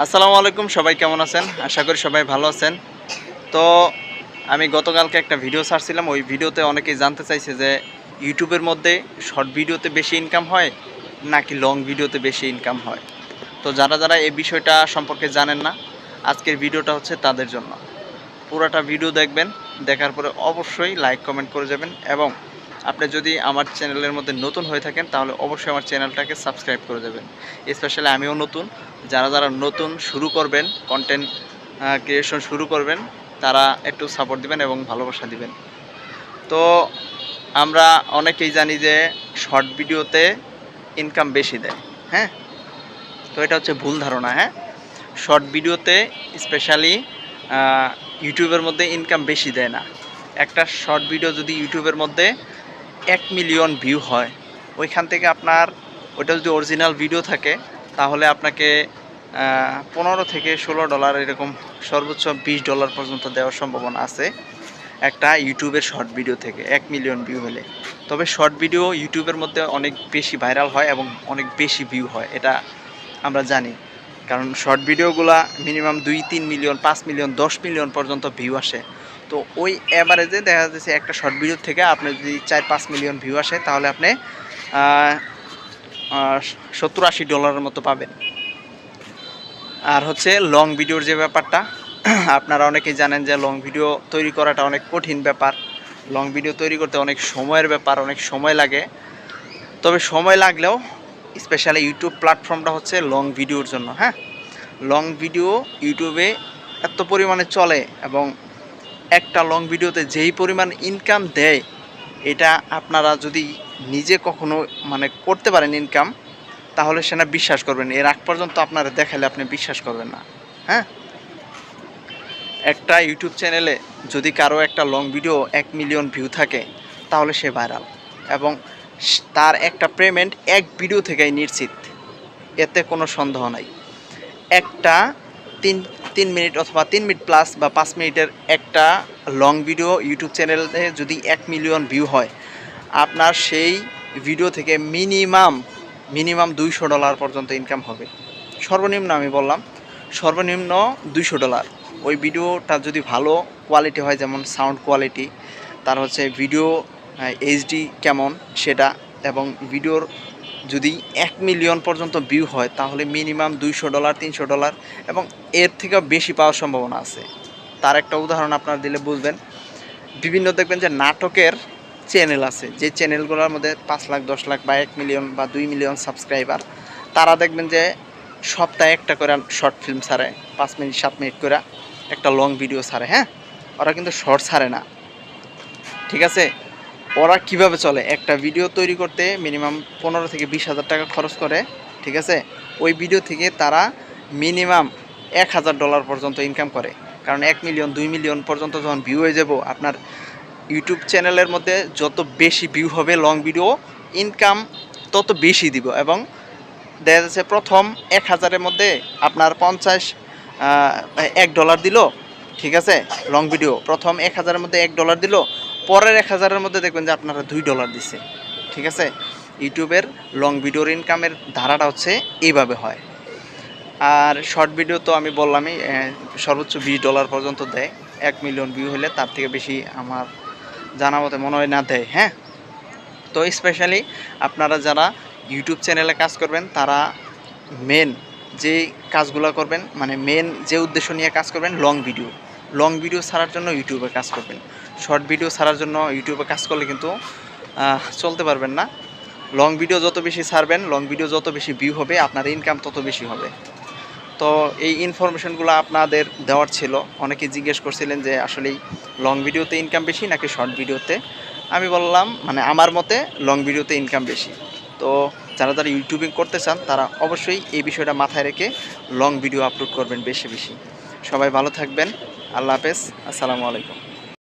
আসসালামু আলাইকুম, সবাই কেমন আছেন? আশা করি সবাই ভালো আছেন। তো আমি গতকালকে একটা ভিডিও ছাড়ছিলাম। ওই ভিডিওতে অনেকেই জানতে চাইছে যে ইউটিউবের মধ্যে শর্ট ভিডিওতে বেশি ইনকাম হয় নাকি লং ভিডিওতে বেশি ইনকাম হয়। তো যারা এই বিষয়টা সম্পর্কে জানেন না, আজকের ভিডিওটা হচ্ছে তাদের জন্য। পুরাটা ভিডিও দেখবেন, দেখার পরে অবশ্যই লাইক কমেন্ট করে যাবেন এবং আপনি যদি আমার চ্যানেলের মধ্যে নতুন হয়ে থাকেন তাহলে অবশ্যই আমার চ্যানেলটাকে সাবস্ক্রাইব করে দেবেন। স্পেশালি আমিও নতুন, যারা নতুন শুরু করবেন, কন্টেন্ট ক্রিয়েশন শুরু করবেন, তারা একটু সাপোর্ট দিবেন এবং ভালোবাসা দিবেন। তো আমরা অনেকেই জানি যে শর্ট ভিডিওতে ইনকাম বেশি দেয়, হ্যাঁ? তো এটা হচ্ছে ভুল ধারণা। হ্যাঁ, শর্ট ভিডিওতে স্পেশালি ইউটিউবের মধ্যে ইনকাম বেশি দেয় না। একটা শর্ট ভিডিও যদি ইউটিউবের মধ্যে 1 মিলিয়ন ভিউ হয়, ওইখান থেকে আপনার ওইটা যদি অরিজিনাল ভিডিও থাকে তাহলে আপনাকে $15 থেকে $16 এরকম সর্বোচ্চ $20 পর্যন্ত দেওয়ার সম্ভাবনা আছে একটা ইউটিউবের শর্ট ভিডিও থেকে 1 মিলিয়ন ভিউ হলে। তবে শর্ট ভিডিও ইউটিউবের মধ্যে অনেক বেশি ভাইরাল হয় এবং অনেক বেশি ভিউ হয়, এটা আমরা জানি। কারণ শর্ট ভিডিওগুলা মিনিমাম 2-3 মিলিয়ন, 5 মিলিয়ন, 10 মিলিয়ন পর্যন্ত ভিউ আসে। তো ওই অ্যাভারেজে দেখা যাচ্ছে একটা শর্ট ভিডিও থেকে আপনার যদি 4-5 মিলিয়ন ভিউ আসে তাহলে আপনি $70-80 মতো পাবেন। আর হচ্ছে লং ভিডিওর যে ব্যাপারটা, আপনারা অনেকেই জানেন যে লং ভিডিও তৈরি করাটা অনেক কঠিন ব্যাপার। লং ভিডিও তৈরি করতে অনেক সময়ের ব্যাপার, অনেক সময় লাগে। তবে সময় লাগলেও স্পেশালি ইউটিউব প্ল্যাটফর্মটা হচ্ছে লং ভিডিওর জন্য। হ্যাঁ, লং ভিডিও ইউটিউবে এত পরিমাণে চলে এবং একটা লং ভিডিওতে যেই পরিমাণ ইনকাম দেয়, এটা আপনারা যদি নিজে কখনো করতে পারেন ইনকাম, তাহলে সেটা বিশ্বাস করবেন। এর আগ পর্যন্ত আপনারা দেখালে আপনি বিশ্বাস করবেন না। হ্যাঁ, একটা ইউটিউব চ্যানেলে যদি কারো একটা লং ভিডিও 1 মিলিয়ন ভিউ থাকে তাহলে সে ভাইরাল এবং তার একটা পেমেন্ট এক ভিডিও থেকেই নিশ্চিত, এতে কোনো সন্দেহ নাই। একটা 3 মিনিট অথবা 3 মিনিট প্লাস বা 5 মিনিটের একটা লং ভিডিও ইউটিউব চ্যানেলে যদি 1 মিলিয়ন ভিউ হয়, আপনার সেই ভিডিও থেকে মিনিমাম $200 পর্যন্ত ইনকাম হবে। সর্বনিম্ন আমি বললাম, সর্বনিম্ন $200। ওই ভিডিওটা যদি ভালো কোয়ালিটি হয়, যেমন সাউন্ড কোয়ালিটি, তার হচ্ছে ভিডিও এইচডি কেমন সেটা, এবং ভিডিওর যদি 1 মিলিয়ন পর্যন্ত ভিউ হয় তাহলে মিনিমাম $200, $300 এবং এর থেকেও বেশি পাওয়ার সম্ভাবনা আছে। তার একটা উদাহরণ আপনারা দিলে বুঝবেন। বিভিন্ন দেখবেন যে নাটকের চ্যানেল আছে, যে চ্যানেলগুলোর মধ্যে 5 লাখ, 10 লাখ বা 1 মিলিয়ন বা 2 মিলিয়ন সাবস্ক্রাইবার, তারা দেখবেন যে সপ্তাহে একটা করে শর্ট ফিল্ম ছাড়ে, 5 মিনিট 7 মিনিট করে একটা লং ভিডিও ছাড়ে। হ্যাঁ, ওরা কিন্তু শর্ট ছাড়ে না, ঠিক আছে? ওরা কিভাবে চলে, একটা ভিডিও তৈরি করতে মিনিমাম 15 থেকে 20 হাজার টাকা খরচ করে, ঠিক আছে? ওই ভিডিও থেকে তারা মিনিমাম $1000 পর্যন্ত ইনকাম করে। কারণ 1 মিলিয়ন 2 মিলিয়ন পর্যন্ত যখন ভিউ হয়ে যাব, আপনার ইউটিউব চ্যানেলের মধ্যে যত বেশি ভিউ হবে লং ভিডিও, ইনকাম তত বেশি দিব। এবং দেখা যাচ্ছে প্রথম 1000-এর মধ্যে আপনার $1 দিল, ঠিক আছে? লং ভিডিও প্রথম 1000-এর মধ্যে $1 দিল, পরের 1000-এর মধ্যে দেখবেন যে আপনারা $2 দিচ্ছে, ঠিক আছে? ইউটিউবের লং ভিডিওর ইনকামের ধারাটা হচ্ছে এইভাবে হয়। আর শর্ট ভিডিও তো আমি বললামই, সর্বোচ্চ $20 পর্যন্ত দেয় 1 মিলিয়ন ভিউ হলে। তার থেকে বেশি আমার জানা মতে মনে হয় না দেয়। হ্যাঁ, তো স্পেশালি আপনারা যারা ইউটিউব চ্যানেলে কাজ করবেন, তারা মেন যে কাজগুলো করবেন, মেন যে উদ্দেশ্য নিয়ে কাজ করবেন, লং ভিডিও ছাড়ার জন্য ইউটিউবে কাজ করবেন। শর্ট ভিডিও ছাড়ার জন্য ইউটিউবে কাজ করলে কিন্তু চলতে পারবেন না। লং ভিডিও যত বেশি ছাড়বেন, লং ভিডিও যত বেশি ভিউ হবে, আপনার ইনকাম তত বেশি হবে। তো এই ইনফরমেশনগুলো আপনাদের দেওয়ার ছিল। অনেকে জিজ্ঞেস করছিলেন যে আসলেই লং ভিডিওতে ইনকাম বেশি নাকি শর্ট ভিডিওতে। আমি বললাম আমার মতে লং ভিডিওতে ইনকাম বেশি। তো যারা ইউটিউবিং করতে চান তারা অবশ্যই এই বিষয়টা মাথায় রেখে লং ভিডিও আপলোড করবেন বেশি বেশি। সবাই ভালো থাকবেন। আল্লাহ হাফেজ। আসসালামু আলাইকুম।